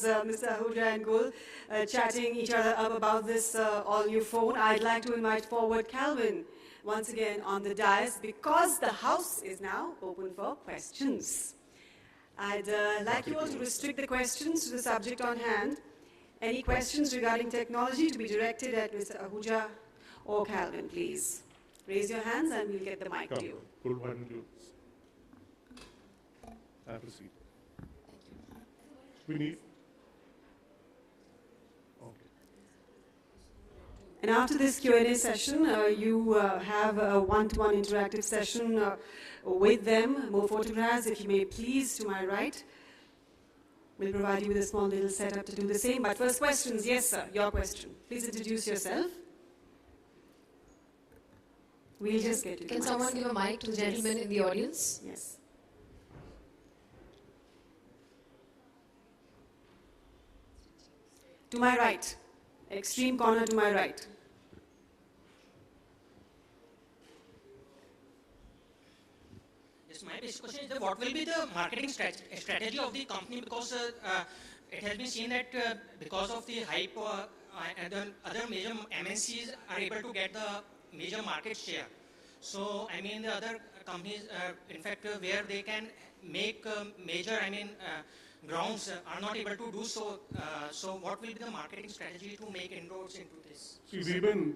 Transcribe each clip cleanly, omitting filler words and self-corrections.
was Mr. Ahuja and Gul chatting each other up about this all-new phone, I'd like to invite forward Calvin once again on the dais because the house is now open for questions. I'd like you all to restrict the questions to the subject on hand. Any questions regarding technology to be directed at Mr. Ahuja or Calvin, please. Raise your hands and we'll get the mic to you. Gul, why don't you have a seat? We need. Okay. And after this Q&A session, you have a one-to-one interactive session with them. More photographs, if you may please, to my right. We'll provide you with a small little setup to do the same. But first questions, yes sir, your question. Please introduce yourself. We'll just get to the Can someone give a mic to the gentleman in the audience? Yes. To my right, extreme corner to my right. Yes, my basic question is that what will be the marketing strategy of the company, because it has been seen that because of the hype and the other major MNCs are able to get the major market share. So, I mean, the other companies, in fact, where they can make major, grounds are not able to do so. So, what will be the marketing strategy to make inroads into this? See,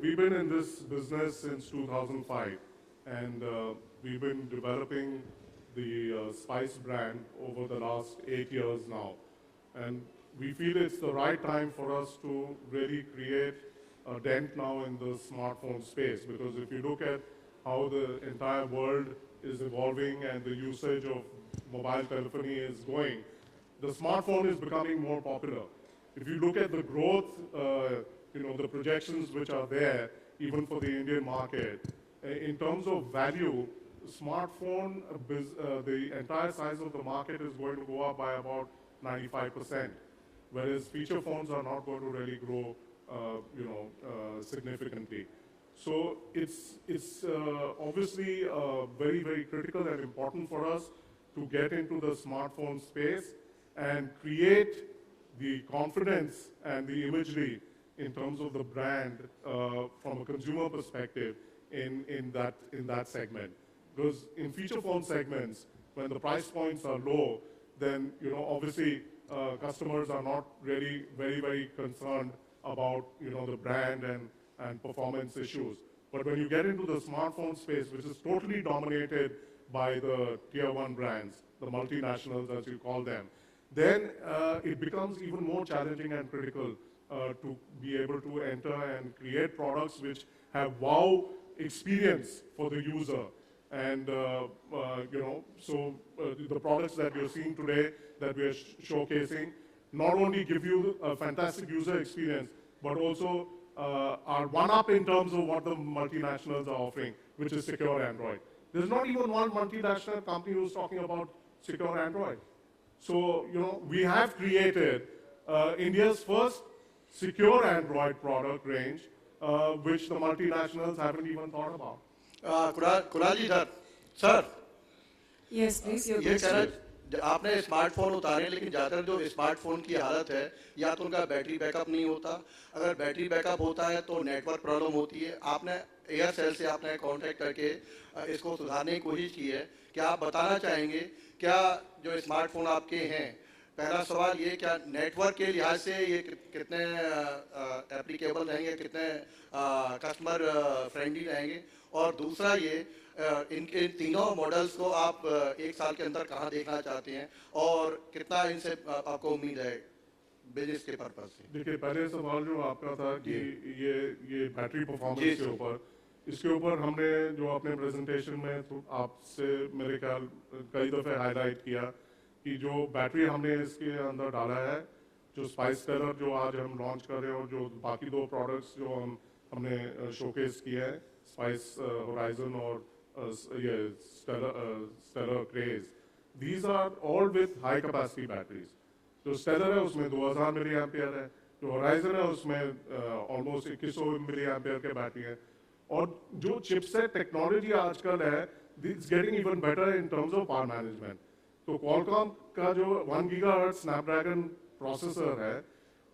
we've been in this business since 2005, and we've been developing the Spice brand over the last 8 years now. And we feel it's the right time for us to really create a dent now in the smartphone space, because if you look at how the entire world is evolving and the usage of mobile telephony is going, the smartphone is becoming more popular. If you look at the growth, the projections which are there, even for the Indian market, in terms of value, smartphone, the entire size of the market is going to go up by about 95%, whereas feature phones are not going to really grow, significantly. So it's obviously very, very critical and important for us to get into the smartphone space and create the confidence and the imagery in terms of the brand from a consumer perspective in that segment. Because in feature phone segments, when the price points are low, then obviously customers are not really very, very concerned about the brand and performance issues. But when you get into the smartphone space, which is totally dominated by the tier 1 brands, the multinationals as you call them, then it becomes even more challenging and critical to be able to enter and create products which have wow experience for the user. And so the products that you're seeing today that we're showcasing not only give you a fantastic user experience, but also are one-up in terms of what the multinationals are offering, which is secure Android. There's not even one multinational company who's talking about secure Android. So, we have created India's first secure Android product range, which the multinationals haven't even thought about. Kunal ji sir Yes, please. Your ये कह रहा question. है आपने smartphone उतारे लेकिन ज़्यादातर जो smartphone की हालत है या तो उनका बैटरी बैकअप नहीं होता, अगर बैटरी बैकअप होता है तो नेटवर्क प्रॉब्लम होती है। आपने एयरसेल से आपने कांटेक्ट करके इसको सुधारने की कोशिश की है। क्या आप बताना चाहेंगे क्या जो स्मार्टफोन आपके हैं, पहला सवाल ये क्या नेटवर्क के लिहाज से ये कितने एप्लीकेबल रहेंगे, कितने कस्टमर फ्रेंडली रहेंगे, और दूसरा ये इन तीनों मॉडल्स को आप एक साल के अंदर कहाँ देखना चाहते हैं और कितना इनसे आपको उम्मीद है बिजनेस के पर्पज से? देखिए, पहले सवाल जो आपका था कि ये बैटरी परफॉर्मेंस के ऊपर, इसके ऊपर हमने जो अपने प्रेजेंटेशन में आपसे मेरे ख्याल कई दफ़े हाईलाइट किया कि जो बैटरी हमने इसके अंदर डाला है, जो स्पाइस टेलर जो आज हम लॉन्च कर रहे हैं और जो बाकी दो प्रोडक्ट्स जो हमने शोकेस किया है, स्पाइस होराइजन और ये Stellar Craze, these are all with high capacity batteries. जो स्टेलर है उसमें 2000 मिली एम्पियर है, जो होराइजन है उसमें ऑलमोस्ट 2100 मिली एम्पियर के बैटरी है, और जो चिपसेट टेक्नोलॉजी आजकल है, it's getting even better in terms of power management. तो क्वालकॉम का जो 1 गीगाहर्ट्ज स्नैपड्रैगन प्रोसेसर है,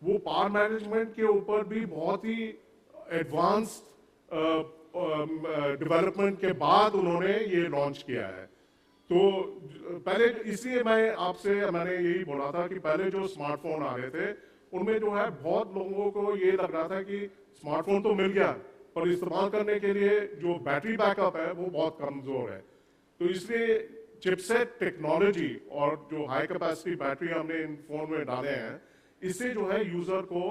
वो पावर मैनेजमेंट के ऊपर भी बहुत ही एडवांस्ड डेवलपमेंट के बाद उन्होंने ये लॉन्च किया है। तो पहले इसलिए मैंने यही बोला था कि पहले जो स्मार्टफोन आ रहे थे उनमें जो है बहुत लोगों को ये लग रहा था कि स्मार्टफोन तो मिल गया पर इस्तेमाल करने के लिए जो बैटरी बैकअप है वो बहुत कमजोर है। तो इसलिए चिपसेट टेक्नोलॉजी और जो हाई कैपेसिटी बैटरी हमने इन फोन में डाले हैं, इससे जो है यूजर को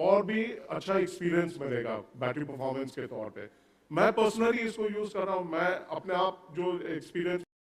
और भी अच्छा एक्सपीरियंस मिलेगा बैटरी परफॉर्मेंस के तौर पे। मैं पर्सनली इसको यूज कर रहा हूँ, मैं अपने आप जो एक्सपीरियंस